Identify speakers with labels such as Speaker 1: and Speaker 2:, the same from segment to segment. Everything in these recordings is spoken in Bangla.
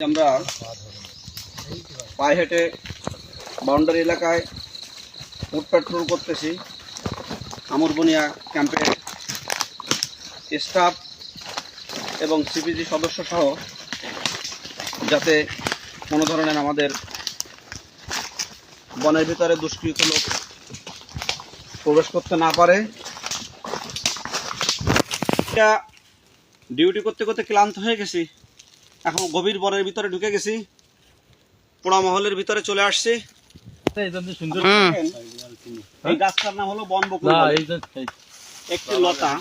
Speaker 1: আমরা পায়ে হেঁটে বাউন্ডারি এলাকায় ফুট পেট্রোল করতেছি। আমরবনিয়া ক্যাম্পের স্টাফ এবং সিপিজি সদস্য সহ, যাতে কোনো ধরনের আমাদের বনের ভিতরে দুষ্কৃত লোক প্রবেশ করতে না পারে। ডিউটি করতে করতে ক্লান্ত হয়ে গেছি, এখন গভীর বনের ভিতরে ঢুকে গেছি, পোড়া মহলের ভিতরে চলে আসছি। এই গাছটার নাম হলো বনবকুল। একটি লতা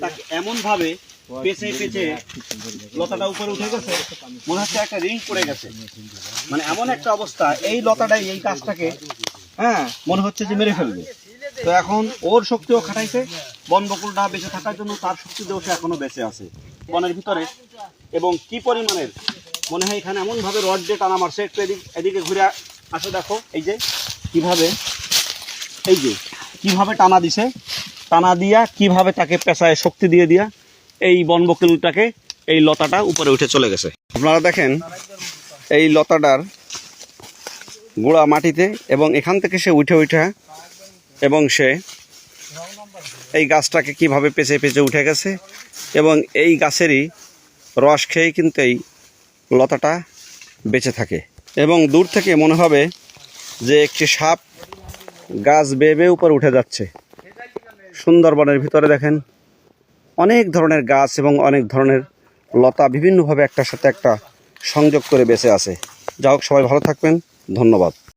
Speaker 1: তাকে এমন ভাবে পেঁচে পেঁচে লতাটা উপরে উঠে গেছে, মনে হচ্ছে একটা রিং পড়ে গেছে। মানে এমন একটা অবস্থা, এই লতাটাই এই গাছটাকে মনে হচ্ছে যে মেরে ফেলবে। তো এখন ওর শক্তিও খাটাইছে, বনবকুলটা বেঁচে থাকার জন্য তার শক্তি দেওয়া সে এখনো বেঁচে আছে বনের ভিতরে। এবং কি পরিমাণের মনে হয় এখানে এমন ভাবে রড দিয়ে টানা মারছে। একটু এদিকে ঘুরে আসে, দেখো এই যে কিভাবে টানা দিছে, টানা দিয়া কিভাবে তাকে পেঁচায় শক্তি দিয়ে দিয়া এই বনবকুলটাকে, এই লতাটা উপরে উঠে চলে গেছে। আপনারা দেখেন এই লতাটার গোড়া মাটিতে, এবং এখান থেকে সে উঠে এবং সে এই গাছটাকে কিভাবে পেঁচে পেঁচে উঠে গেছে। এবং এই গাছেরই রস খেয়ে কিন্তু এই লতাটা বেঁচে থাকে। এবং দূর থেকে মনে হবে যে একটি সাপ গাছ বেয়ে উপরে উঠে যাচ্ছে। সুন্দরবনের ভিতরে দেখেন অনেক ধরনের গাছ এবং অনেক ধরনের লতা বিভিন্নভাবে একটার সাথে একটা সংযোগ করে বেঁচে আছে। যা হোক, সবাই ভালো থাকবেন, ধন্যবাদ।